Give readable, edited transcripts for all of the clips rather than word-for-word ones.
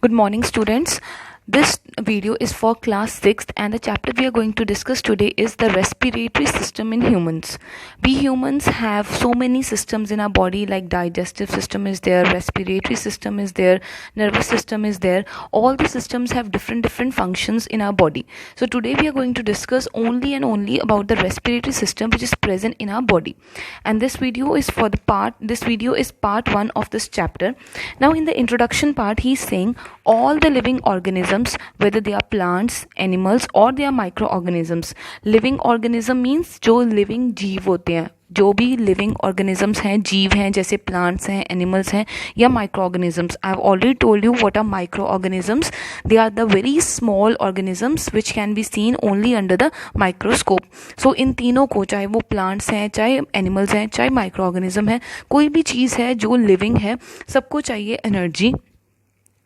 Good morning, students. This video is for class 6th, and the chapter we are going to discuss today is the respiratory system in humans. We humans have so many systems in our body, like digestive system is there, respiratory system is there, nervous system is there. All the systems have different functions in our body. So today we are going to discuss only and only about the respiratory system which is present in our body. And this video is part 1 of this chapter. Now in the introduction part, he is saying all the living organisms, whether they are plants, animals or they are microorganisms. Living organism means जो living जीव होते हैं, जो भी living organisms हैं, जीव हैं, जैसे प्लांट्स हैं, एनिमल्स हैं या microorganisms. I have already told you what are microorganisms. They are the very small organisms which can be seen only under the microscope. So इन तीनों को, चाहे वो प्लांट्स हैं, चाहे एनिमल्स हैं, चाहे माइक्रो ऑर्गेनिज्म है, कोई भी चीज़ है जो लिविंग है, सबको चाहिए एनर्जी.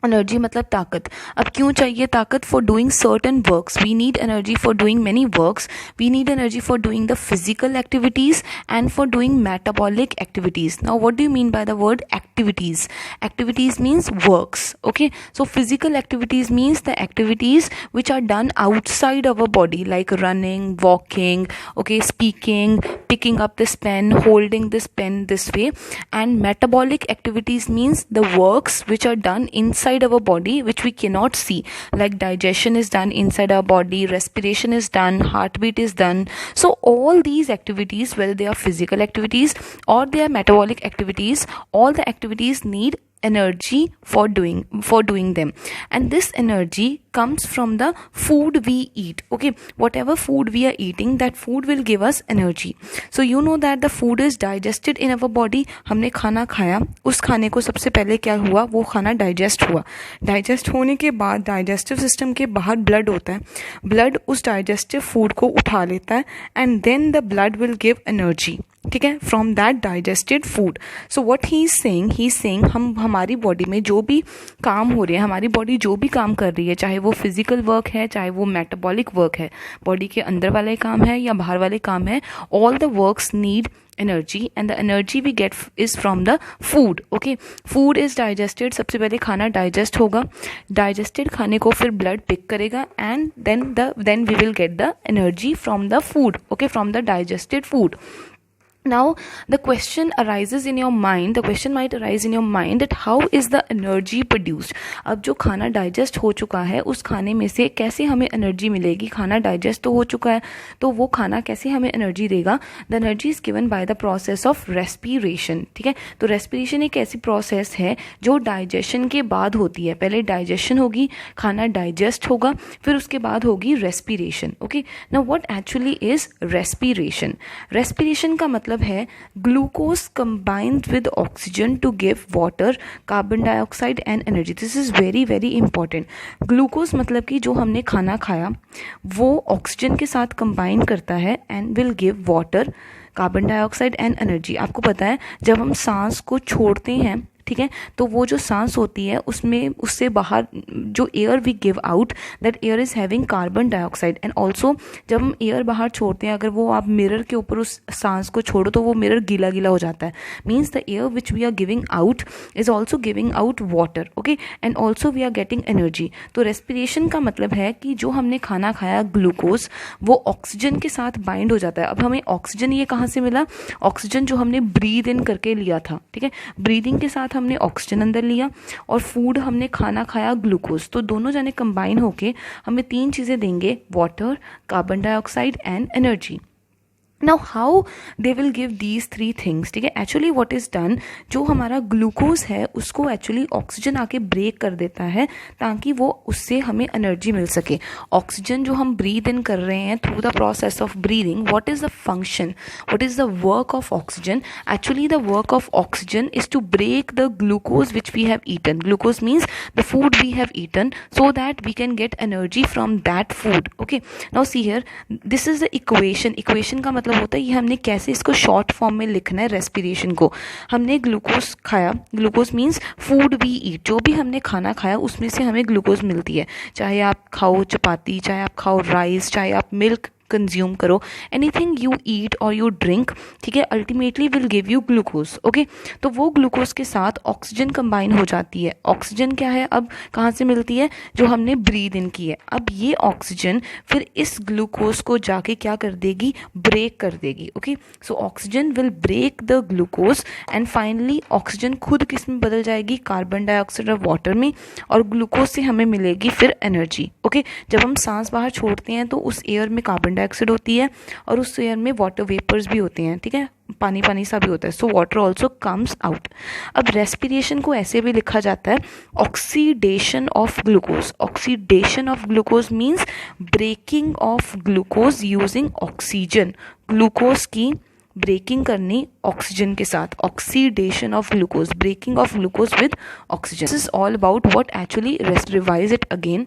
एनर्जी मतलब ताकत. अब क्यों चाहिए ताकत? For doing certain works. We need energy for doing many works. We need energy for doing the physical activities and for doing metabolic activities. Now what do you mean by the word activities? Activities means works. Okay, so physical activities means the activities which are done outside our body, like running, walking, okay, speaking, picking up this pen, holding this pen this way. And metabolic activities means the works which are done inside our body which we cannot see, like digestion is done inside our body, respiration is done, heartbeat is done. So all these activities, whether they are physical activities or they are metabolic activities, all the activities need energy for doing them, and this energy comes from the food we eat. Okay, whatever food we are eating, that food will give us energy. So you know that the food is digested in our body. हमने खाना खाया, उस खाने को सबसे पहले क्या हुआ, वो खाना डाइजेस्ट हुआ. डाइजेस्ट होने के बाद डाइजेस्टिव सिस्टम के बाहर ब्लड होता है. ब्लड उस डाइजेस्टिव फूड को उठा लेता है and then the blood will give energy. ठीक है, from that digested food. So what he is saying हम हमारी बॉडी में जो भी काम हो रहे हैं, हमारी बॉडी जो भी काम कर रही है, चाहे वो फिजिकल वर्क है, चाहे वो मेटाबॉलिक वर्क है, बॉडी के अंदर वाले काम है या बाहर वाले काम है, all the works need energy and the energy we get is from the food. Okay, food is digested. सबसे पहले खाना डाइजेस्ट होगा, डाइजेस्टेड खाने को फिर ब्लड पिक करेगा and then we will get the energy from the food. Okay, from the digested food. Now the question arises in your mind, the question might arise in your mind that how is the energy produced. अब जो खाना digest हो चुका है, उस खाने में से कैसे हमें एनर्जी मिलेगी? खाना डाइजेस्ट तो हो चुका है, तो वो खाना कैसे हमें एनर्जी देगा? The energy is given by the process of respiration. ठीक है, तो रेस्पिरेशन एक ऐसी प्रोसेस है जो डाइजेशन के बाद होती है. पहले डाइजेशन होगी, खाना डाइजेस्ट होगा, फिर उसके बाद होगी respiration. Okay, now what actually is respiration? Respiration का मतलब है glucose combined with oxygen to give water, carbon dioxide and energy. This is very very important. Glucose मतलब कि जो हमने खाना खाया वो ऑक्सीजन के साथ कंबाइन करता है and will give water, carbon dioxide and energy. आपको पता है जब हम सांस को छोड़ते हैं, ठीक है, तो वो जो सांस होती है उसमें उससे बाहर जो air we give out, that air is having carbon dioxide. And also जब हम एयर बाहर छोड़ते हैं, अगर वो आप मिरर के ऊपर उस सांस को छोड़ो तो वो मिरर गीला गीला हो जाता है. Means the air which we are giving out is also giving out water. Okay, and also we are getting energy. तो रेस्पिरेशन का मतलब है कि जो हमने खाना खाया ग्लूकोज, वो ऑक्सीजन के साथ बाइंड हो जाता है. अब हमें ऑक्सीजन ये कहाँ से मिला? ऑक्सीजन जो हमने ब्रीद इन करके लिया था. ठीक है, ब्रीदिंग के साथ हमने ऑक्सीजन अंदर लिया और फूड हमने खाना खाया ग्लूकोज. तो दोनों जाने कंबाइन होके हमें 3 चीजें देंगे, water, carbon dioxide and energy. Now how they will give these 3 things. ठीक है, एक्चुअली व्हाट इज डन, जो हमारा ग्लूकोज है उसको एक्चुअली ऑक्सीजन आके ब्रेक कर देता है ताकि वो उससे हमें एनर्जी मिल सके. ऑक्सीजन जो हम ब्रीद इन कर रहे हैं through the process of breathing, what is the function, what is the work of oxygen? Actually the work of oxygen is to break the glucose which we have eaten. Glucose means the food we have eaten, so that we can get energy from that food. Okay, now see here, this is the equation. Equation का मतलब होता है ये हमने कैसे इसको short form में लिखना है. रेस्पिरेशन को हमने ग्लूकोज खाया, glucose means food we eat, जो भी हमने खाना खाया उसमें से हमें ग्लूकोज मिलती है. चाहे आप खाओ चपाती, चाहे आप खाओ राइस, चाहे आप मिल्क कंज्यूम करो, एनीथिंग यू ईट और यू ड्रिंक, ठीक है, ultimately will give you glucose. Okay, तो वो ग्लूकोज के साथ ऑक्सीजन कंबाइन हो जाती है। ऑक्सीजन क्या है, अब कहाँ से मिलती है, जो हमने ब्रीद इन की है। अब ये ऑक्सीजन फिर इस ग्लूकोज को जाके क्या कर देगी, ब्रेक कर देगी। Okay, so oxygen will break the glucose and finally oxygen खुद किस में बदल जाएगी, कार्बन डाइऑक्साइड और वाटर में, और ग्लूकोज से हमें मिलेगी फिर एनर्जी। ओके, जब हम सांस बाहर छोड़ते हैं तो उस एयर में कार्बन डाइऑक्साइड होती है और उस एयर में वाटर वेपर्स भी होते हैं, ठीक है, पानी पानी सा भी होता है, so water also comes out. अब रेस्पिरेशन को ऐसे भी लिखा जाता है oxidation of glucose. Oxidation of glucose means breaking of glucose using oxygen, glucose की ब्रेकिंग करनी ऑक्सीजन के साथ, oxidation of glucose, breaking of glucose with oxygen. This is all about what actually revise it again.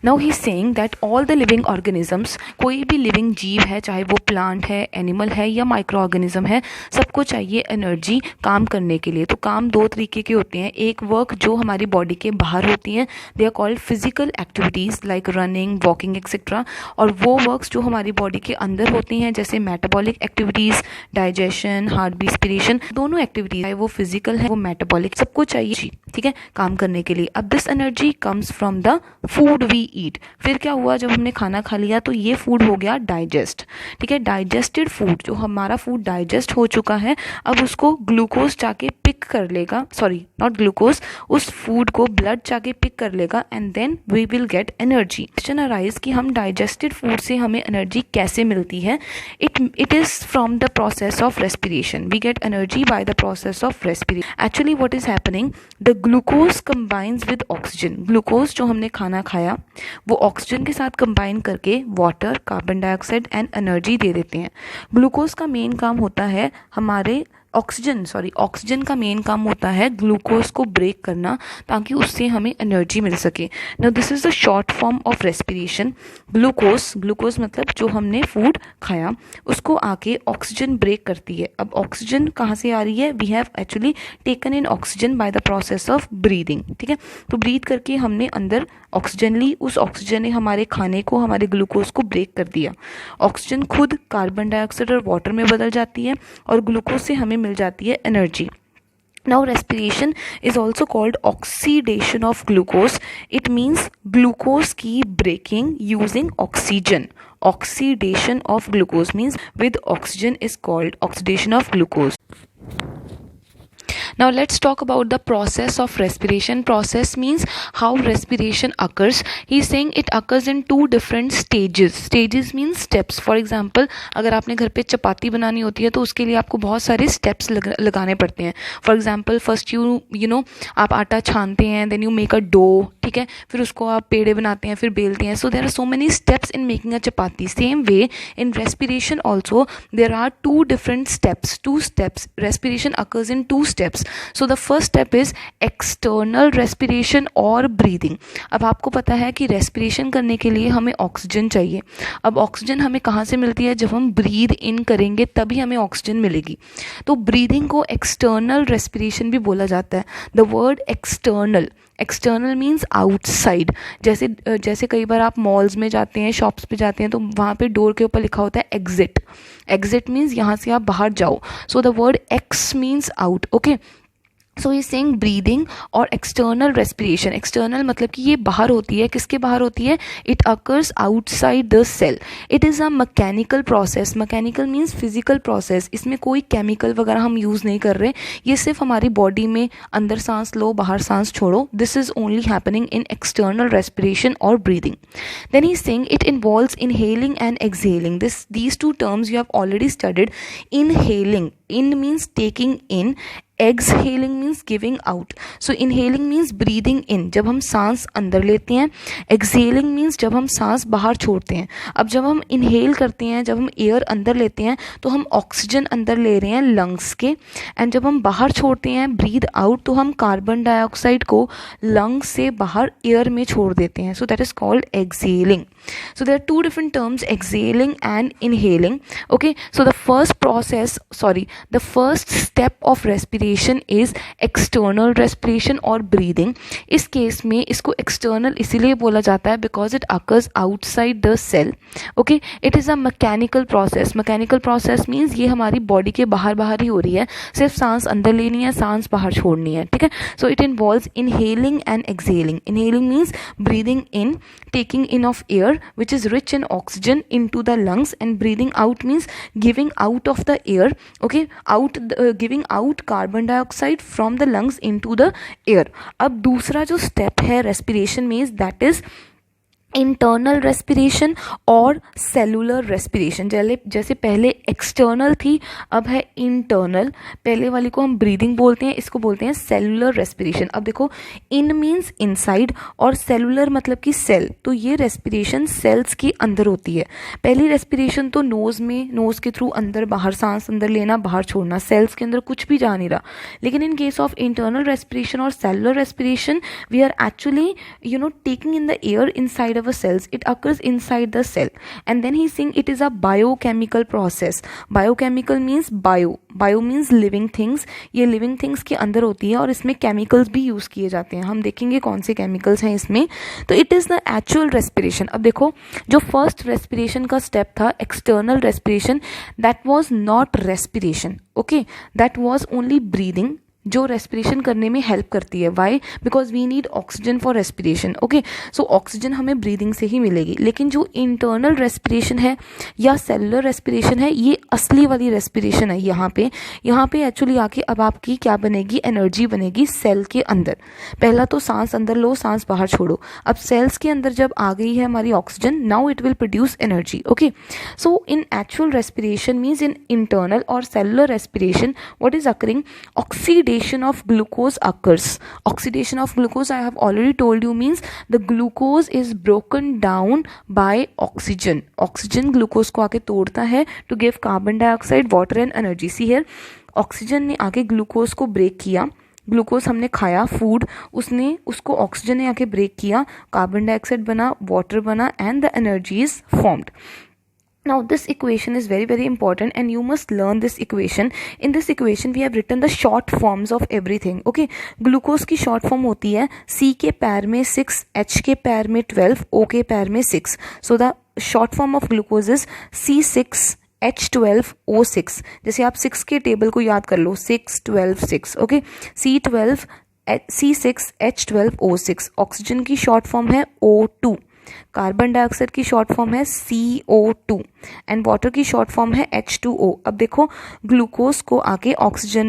Now he is saying that all the living organisms, कोई भी living जीव है, चाहे वो प्लांट है, एनिमल है या माइक्रो ऑर्गेनिज्म है, सबको चाहिए एनर्जी काम करने के लिए। तो काम दो तरीके के होते हैं, एक वर्क जो हमारी बॉडी के बाहर होती हैं, they are called physical activities like running, walking etcetera, और वो वर्क्स जो हमारी बॉडी के अंदर होती हैं जैसे metabolic activities, digestion, heart beat, respiration, दोनों एक्टिविटीज है वो फिजिकल है वो मेटाबॉलिक, सबको चाहिए, ठीक है, काम करने के लिए। अब this energy comes from the food we eat. फिर क्या हुआ, जब हमने खाना खा लिया तो ये फूड हो गया डाइजेस्ट, ठीक है, डाइजेस्टेड फूड, जो हमारा फूड डाइजेस्ट हो चुका है अब उसको ग्लूकोज जाके पिक कर लेगा, सॉरी नॉट ग्लूकोज, उस फूड को ब्लड जाके पिक कर लेगा and then we will get energy. Question arise कि हम डाइजेस्टेड फूड से हमें एनर्जी कैसे मिलती है। It is from the process of respiration, we get energy by the process of respiration. Actually what is happening, the glucose combines with oxygen, glucose जो हमने खाना खाया वो ऑक्सीजन के साथ कंबाइन करके water, carbon dioxide and energy दे देते हैं। ग्लूकोज का मेन काम होता है हमारे ऑक्सीजन का मेन काम होता है ग्लूकोज को ब्रेक करना ताकि उससे हमें एनर्जी मिल सके। Now this is the short form of respiration. Glucose मतलब जो हमने फूड खाया उसको आके ऑक्सीजन ब्रेक करती है। अब ऑक्सीजन कहाँ से आ रही है, we have actually taken in oxygen by the process of breathing, ठीक है, तो ब्रीथ करके हमने अंदर ऑक्सीजन ली, उस ऑक्सीजन ने हमारे खाने को, हमारे ग्लूकोज को ब्रेक कर दिया। ऑक्सीजन खुद कार्बन डाइऑक्साइड और वाटर में बदल जाती है और ग्लूकोज से हमें मिल जाती है energy. Now respiration is also called oxidation of glucose. It means glucose keep breaking using oxygen. Oxidation of glucose means with oxygen is called oxidation of glucose. Now let's talk about the process of respiration. Process means how respiration occurs. He is saying it occurs in two different stages. Stages means steps. For example, अगर आपने घर पे चपाती बनानी होती है तो उसके लिए आपको बहुत सारे steps लगाने पड़ते हैं. For example, first you know आप आटा छानते हैं, then you make a dough, ठीक है, फिर उसको आप पेड़े बनाते हैं, फिर बेलते हैं. So there are so many steps in making a chapati. Same way in respiration also there are two different steps. Two steps. Respiration occurs in two steps. So the first step is external respiration और breathing. अब आपको पता है कि respiration करने के लिए हमें ऑक्सीजन चाहिए. अब ऑक्सीजन हमें कहाँ से मिलती है, जब हम breathe in करेंगे तभी हमें ऑक्सीजन मिलेगी. तो breathing को external respiration भी बोला जाता है. The word external means outside. जैसे कई बार आप मॉल्स में जाते हैं, शॉप्स पे जाते हैं तो वहाँ पे डोर के ऊपर लिखा होता है exit means यहाँ से आप बाहर जाओ. So the word ex means out. Okay. So he saying breathing और एक्सटर्नल रेस्पिरेशन. एक्सटर्नल मतलब कि ये बाहर होती है. किसके बाहर होती है? It occurs outside the cell. It is a mechanical process. Mechanical means physical process. इसमें कोई केमिकल वगैरह हम यूज़ नहीं कर रहे. ये सिर्फ हमारी बॉडी में अंदर सांस लो, बाहर सांस छोड़ो. This is only happening in external respiration और breathing. Then he saying it involves inhaling and exhaling. These two terms you have already studied. Inhaling, in means taking in, exhaling means giving out. So inhaling means breathing in, जब हम सांस अंदर लेते हैं. exhaling means जब हम सांस बाहर छोड़ते हैं. अब जब हम inhale करते हैं, जब हम एयर अंदर लेते हैं तो हम ऑक्सीजन अंदर ले रहे हैं लंग्स के, एंड जब हम बाहर छोड़ते हैं ब्रीद आउट तो हम कार्बन डाइऑक्साइड को लंग्स से बाहर एयर में छोड़ देते हैं. So that is called exhaling. So there are two different terms, exhaling and inhaling. Okay, so the first step of respiration respiration is external respiration और ब्रीदिंग. इस केस में इसको एक्सटर्नल इसीलिए बोला जाता है because it occurs outside the cell. Okay, it is a mechanical process. Mechanical process means ये हमारी बॉडी के बाहर बाहर ही हो रही है, सिर्फ सांस अंदर लेनी है, सांस बाहर छोड़नी है. ठीक है, so it involves inhaling and exhaling. Inhaling means breathing in, taking in of air which is rich in oxygen into the lungs, and breathing out means giving out of the air. Okay, giving out carbon dioxide from the lungs into the air. अब दूसरा जो step है respiration में, that is internal respiration और cellular respiration. जैसे पहले external थी, अब है इंटरनल. पहले वाली को हम ब्रीदिंग बोलते हैं, इसको बोलते हैं सेलुलर रेस्पिरेशन. अब देखो, इन मीन्स इनसाइड और सेलुलर मतलब कि सेल. तो ये रेस्पिरेशन सेल्स के अंदर होती है. पहली रेस्पिरेशन तो नोज में, नोज के थ्रू अंदर बाहर, सांस अंदर लेना बाहर छोड़ना, सेल्स के अंदर कुछ भी जा नहीं रहा. लेकिन in case of internal respiration और cellular respiration we are actually taking in the air inside our cells. It occurs inside the cell. And then he's saying it is a biochemical process. Biochemical means bio means living things. ये living things के अंदर होती है और इसमें chemicals भी use किए जाते हैं. हम देखेंगे कौन से chemicals हैं इसमें. तो it is the actual respiration. अब देखो, जो first respiration का step था external respiration, that was not respiration. Okay, that was only breathing, जो रेस्पिरेशन करने में हेल्प करती है. Why? Because we need oxygen for respiration. Okay, so oxygen हमें ब्रीदिंग से ही मिलेगी. लेकिन जो इंटरनल रेस्पिरेशन है या सेलुलर रेस्पिरेशन है, ये असली वाली रेस्पिरेशन है. यहाँ पे एक्चुअली आके अब आपकी क्या बनेगी, एनर्जी बनेगी सेल के अंदर. पहला तो सांस अंदर लो, सांस बाहर छोड़ो. अब सेल्स के अंदर जब आ गई है हमारी oxygen, now it will produce energy. Okay, so in actual respiration means in internal और cellular respiration what is occurring, oxidation of glucose occurs. Oxidation of glucose, I have already told you, means the glucose is broken down by oxygen. Oxygen glucose को आके तोड़ता है to give carbon dioxide, water and energy. See here, oxygen ने आके glucose को break किया. Glucose हमने खाया, फूड, उसको ऑक्सीजन ने आके ब्रेक किया, कार्बन डाइऑक्साइड बना, वाटर बना, and the energy is formed. Now this equation is very very important and you must learn this equation. In this equation we have written the short forms of everything. Okay, glucose की short form होती है C के पैर में 6, H के पैर में 12, O के पैर में 6. So the short form of glucose is C6 H12O6. जैसे आप 6 के टेबल को याद कर लो, 6 12 6. Okay, C12 C6 H12O6. Oxygen की शॉर्ट फॉर्म है O2. कार्बन डाइऑक्साइड की शॉर्ट फॉर्म है CO2 एंड वाटर की शॉर्ट फॉर्म है H2O. अब देखो, ग्लूकोज को आके ऑक्सीजन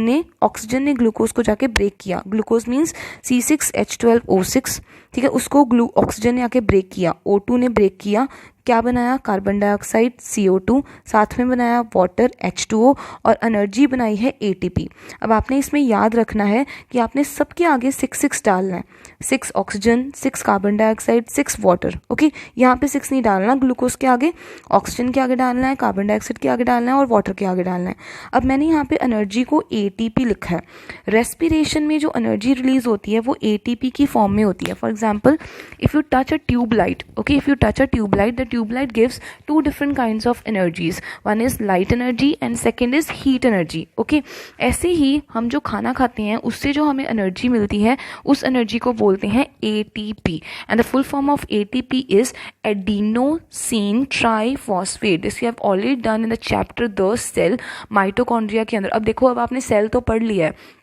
ने ग्लूकोज को जाके ब्रेक किया. Glucose means C6H12O6. ठीक है, उसको ऑक्सीजन ने आके ब्रेक किया, O2 ने ब्रेक किया, क्या बनाया, कार्बन डाइऑक्साइड CO2, साथ में बनाया वाटर H2O, और एनर्जी बनाई है ATP. अब आपने इसमें याद रखना है कि आपने सबके आगे 6 डालना है. 6 oxygen, 6 carbon dioxide, 6 water. Okay, यहाँ पे 6 नहीं डालना, ग्लूकोज के आगे ऑक्सीजन के आगे डालना है, कार्बन डाइऑक्साइड के आगे डालना है और वाटर के आगे डालना है. अब मैंने यहाँ पे एनर्जी को ATP लिखा है. रेस्पिरेशन में जो एनर्जी रिलीज होती है वो ATP की फॉर्म में होती है. For example, if you touch a tubelight, okay, if you touch a tubelight, the tubelight gives 2 different kinds of energies. One is light energy and second is heat energy. Okay, ऐसे ही हम जो खाना खाते हैं उससे जो हमें एनर्जी मिलती है उस एनर्जी को बोलते हैं ATP. And the full form of ATP is adenosine triphosphate. This we have already done in the chapter the cell, mitochondria के अंदर. अब देखो, अब आपने सेल तो पढ़ लिया है.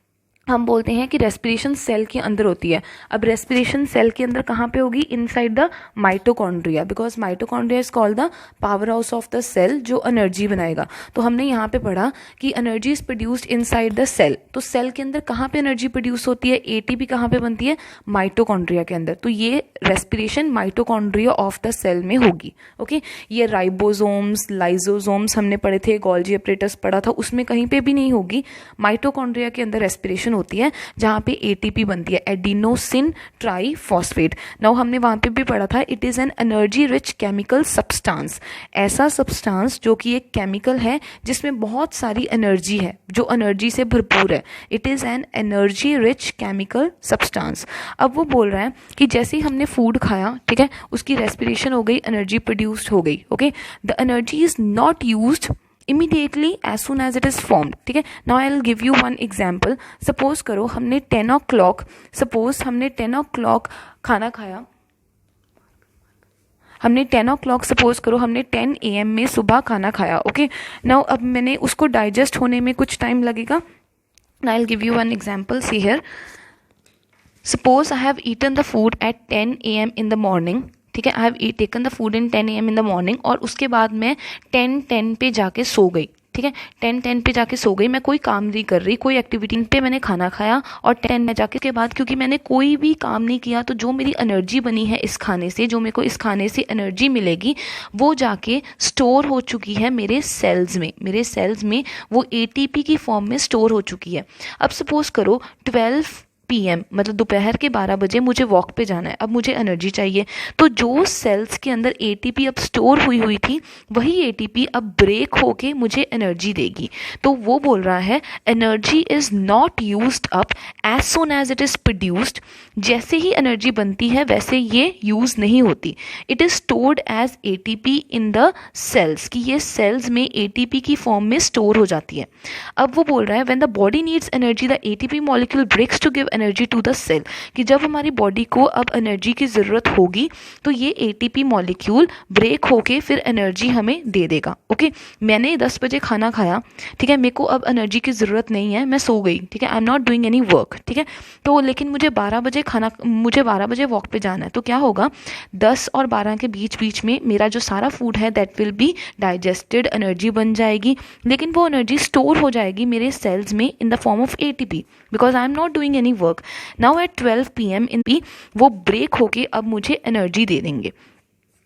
हम बोलते हैं कि रेस्पिरेशन सेल के अंदर होती है. अब रेस्पिरेशन सेल के अंदर कहाँ पे होगी, inside the mitochondria, because mitochondria is called the power house of the cell, जो एनर्जी बनाएगा. तो हमने यहाँ पे पढ़ा कि energy is produced inside the cell. तो सेल के अंदर कहाँ पे एनर्जी प्रोड्यूस होती है, ATP कहाँ पे बनती है, माइटोकॉन्ड्रिया के अंदर. तो ये respiration mitochondria of the cell में होगी. ओके, ये राइबोसोम्स, लाइसोसोम्स हमने पढ़े थे, गोल्जी अपरेटस पढ़ा था, उसमें कहीं पे भी नहीं होगी. माइटोकॉन्ड्रिया के अंदर रेस्पिरेशन होती है जहां पे ATP बनती है, एडिनोसिन ट्राइफॉस्फेट. नाउ हमने वहां पे भी पढ़ा था, it is an energy rich chemical substance. ऐसा सब्सटेंस जो कि एक केमिकल है जिसमें बहुत सारी एनर्जी है, जो एनर्जी से भरपूर है. It is an energy rich chemical substance. अब वो बोल रहा है कि जैसे ही हमने फूड खाया, ठीक है, उसकी रेस्पिरेशन हो गई, एनर्जी प्रोड्यूस्ड हो गई. Okay, the energy is not used immediately as soon as it is formed, ठीक है। Now I will give you one example. Suppose करो हमने 10 o'clock खाना खाया, हमने 10 o'clock सपोज करो हमने 10 AM में सुबह खाना खाया, ओके। नाउ अब मैंने उसको डाइजेस्ट होने में कुछ टाइम लगेगा। Now I will give you one example, see here. Suppose I have eaten the food at 10 AM in the morning, ठीक है। I have taken the food in 10 AM in the morning, और उसके बाद मैं 10:10 पे जाके सो गई, ठीक है। 10:10 पे जाके सो गई, मैं कोई काम नहीं कर रही, कोई एक्टिविटी पे मैंने खाना खाया, और 10 में जाके के बाद क्योंकि मैंने कोई भी काम नहीं किया, तो जो मेरी एनर्जी बनी है इस खाने से, जो मेरे को इस खाने से एनर्जी मिलेगी, वो जाके स्टोर हो चुकी है मेरे सेल्स में वो ATP की फॉर्म में स्टोर हो चुकी है। अब सपोज करो 12 PM मतलब दोपहर के 12 बजे मुझे वॉक पे जाना है, अब मुझे एनर्जी चाहिए, तो जो सेल्स के अंदर ATP अब स्टोर हुई थी, वही ATP अब ब्रेक होके मुझे एनर्जी देगी। तो वो बोल रहा है energy is not used up as soon as it is produced. जैसे ही एनर्जी बनती है वैसे ये यूज नहीं होती, it is stored as ATP in the cells, कि ये सेल्स में ATP की फॉर्म में स्टोर हो जाती है। अब वो बोल रहा है when the body needs energy the ATP molecule breaks to give energy to the cell, कि जब हमारी बॉडी को अब एनर्जी की ज़रूरत होगी तो ये ATP मॉलिक्यूल ब्रेक होके फिर एनर्जी हमें दे देगा, ओके। मैंने 10 बजे खाना खाया, ठीक है, मेरे को अब एनर्जी की ज़रूरत नहीं है, मैं सो गई, ठीक है, I am not doing any work, ठीक है। तो लेकिन मुझे 12 बजे वॉक पे जाना है, तो क्या होगा, 10 और 12 के बीच में मेरा जो सारा फूड है that will be digested, energy बन जाएगी, लेकिन वो एनर्जी स्टोर हो जाएगी मेरे सेल्स में इन the form of ATP, because I am not doing any work. Now at 12 PM in P वो ब्रेक होके अब मुझे एनर्जी दे देंगे।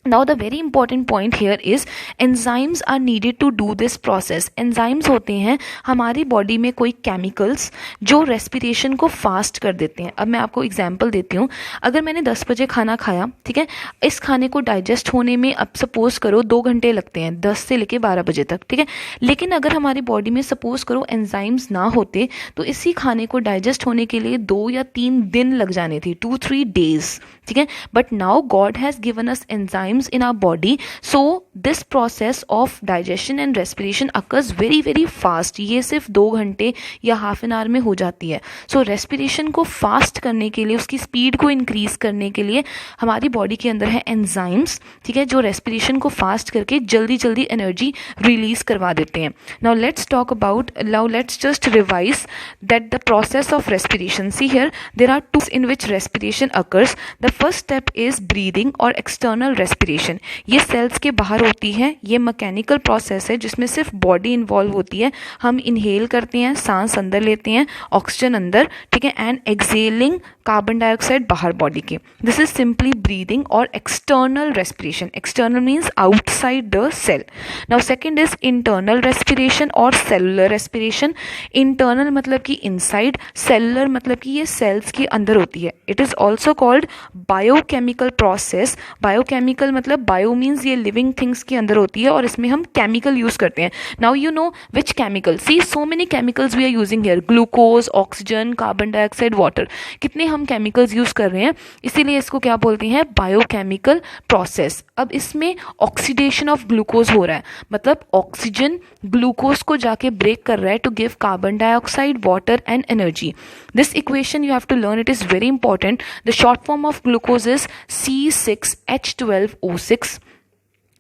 Now the very important point here is enzymes are needed to do this process. Enzymes होते हैं हमारी body में कोई केमिकल्स जो रेस्पिरेशन को फास्ट कर देते हैं। अब मैं आपको एग्जांपल देती हूँ। अगर मैंने 10 बजे खाना खाया, ठीक है, इस खाने को डाइजेस्ट होने में अब सपोज करो 2 घंटे लगते हैं, 10 से लेके 12 बजे तक, ठीक है। लेकिन अगर हमारी बॉडी में सपोज करो एंजाइम्स ना होते तो इसी खाने को डाइजेस्ट होने के लिए 2 या 3 दिन लग जाने थे, 2-3 days, ठीक है। But now God has given us enzymes in our body, so this process of digestion and respiration occurs very very fast. ये सिर्फ 2 घंटे या हाफ एन आवर में हो जाती है। सो रेस्पिरेशन को फास्ट करने के लिए, उसकी स्पीड को इंक्रीज करने के लिए हमारी बॉडी के अंदर है एंजाइम्स, ठीक है, जो रेस्पिरेशन को फास्ट करके जल्दी जल्दी एनर्जी रिलीज करवा देते हैं। Now let's just revise that the process of respiration. See here there are 2 in which respiration occurs. The first step is breathing और external respiration। ये सेल्स के बाहर होती है, ये मैकेनिकल प्रोसेस है जिसमें सिर्फ बॉडी इन्वॉल्व होती है। हम इनहेल करते हैं, सांस अंदर लेते हैं, ऑक्सीजन अंदर, ठीक है, एंड एक्सेलिंग कार्बन डाइऑक्साइड बाहर बॉडी के। दिस इज सिंपली ब्रीदिंग और external respiration. External means outside the cell. Now second is internal respiration और सेलुलर रेस्पिरेशन। इंटरनल मतलब कि इनसाइड, सेलुलर मतलब कि ये सेल्स के अंदर होती है। It is also called biochemical process. Biochemical मतलब बायो मीन्स ये लिविंग थिंग्स के अंदर होती है और इसमें हम केमिकल यूज करते हैं। Now you know which chemical, see so many chemicals we are using here, glucose, oxygen, carbon dioxide, water, कितने हम केमिकल्स यूज कर रहे हैं, इसीलिए इसको क्या बोलते हैं, बायोकेमिकल प्रोसेस। अब इसमें ऑक्सीडेशन ऑफ ग्लूकोज हो रहा है, मतलब ऑक्सीजन ग्लूकोज को जाके ब्रेक कर रहा है to give carbon dioxide, water and energy. This equation you have to learn, it is very important. The short form of glucose is C6H12O6।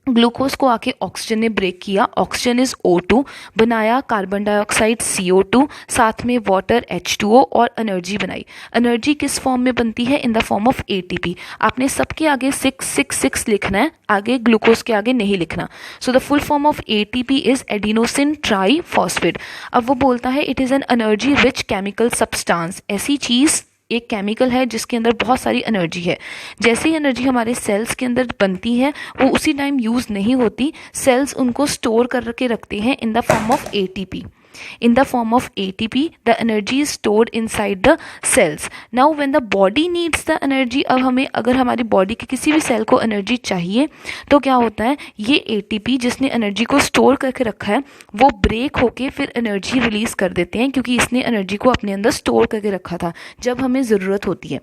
Glucose को आके ऑक्सीजन ने ब्रेक किया, ऑक्सीजन इज O2, बनाया carbon dioxide CO2, साथ में water H2O और energy बनाई। Energy किस फॉर्म में बनती है, इन द फॉर्म ऑफ ATP। आपने सबके आगे 666 लिखना है, आगे ग्लूकोज के आगे नहीं लिखना। So the full form of ATP is adenosine triphosphate. अब वो बोलता है it is an energy rich chemical substance. ऐसी चीज एक केमिकल है जिसके अंदर बहुत सारी एनर्जी है। जैसे ही एनर्जी हमारे सेल्स के अंदर बनती है वो उसी टाइम यूज नहीं होती, सेल्स उनको स्टोर करके रखते हैं इन the form of ATP। In the form of ATP, the energy is stored inside the cells. Now when the body needs the energy, अब हमें अगर हमारी बॉडी के किसी भी सेल को एनर्जी चाहिए तो क्या होता है, ये ATP जिसने एनर्जी को स्टोर करके रखा है वो ब्रेक होके फिर एनर्जी रिलीज कर देते हैं, क्योंकि इसने एनर्जी को अपने अंदर स्टोर करके रखा था जब हमें ज़रूरत होती है।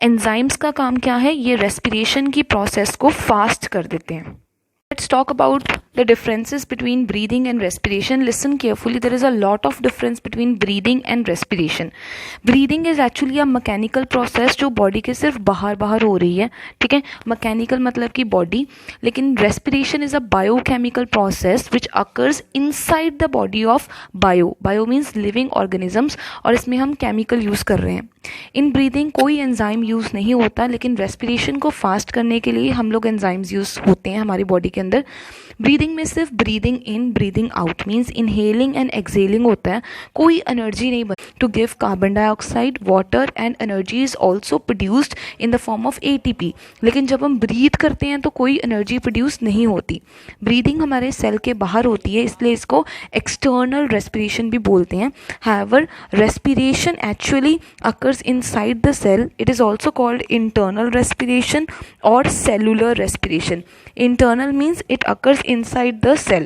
एंजाइम्स का काम क्या है, ये रेस्पिरेशन की प्रोसेस को फास्ट कर देते हैं। Let's talk about the differences between breathing and respiration, listen carefully. There is a lot of difference between breathing and respiration. Breathing is actually a mechanical process जो बॉडी के सिर्फ बाहर बाहर हो रही है, ठीक है. मैकेनिकल मतलब कि बॉडी. लेकिन respiration is a biochemical process which occurs inside the body of bio means living organisms, और इसमें हम केमिकल यूज़ कर रहे हैं. इन ब्रीदिंग कोई एंजाइम यूज़ नहीं होता, लेकिन रेस्पिरेशन को फास्ट करने के लिए हम लोग एंजाइम्स यूज़ होते हैं हमारी बॉडी के अंदर. ब्रीदिंग में सिर्फ breathing in breathing out means inhaling and exhaling होता है. कोई एनर्जी नहीं to give carbon dioxide, water and energy is also produced in the form of ATP. लेकिन जब हम ब्रीथ करते हैं तो कोई एनर्जी प्रोड्यूस नहीं होती. ब्रीदिंग हमारे सेल के बाहर होती है, इसलिए इसको एक्सटर्नल रेस्पिरेशन भी बोलते हैं. However respiration actually occurs inside the cell. It is also called internal respiration और cellular respiration. Internal means it occurs inside the cell.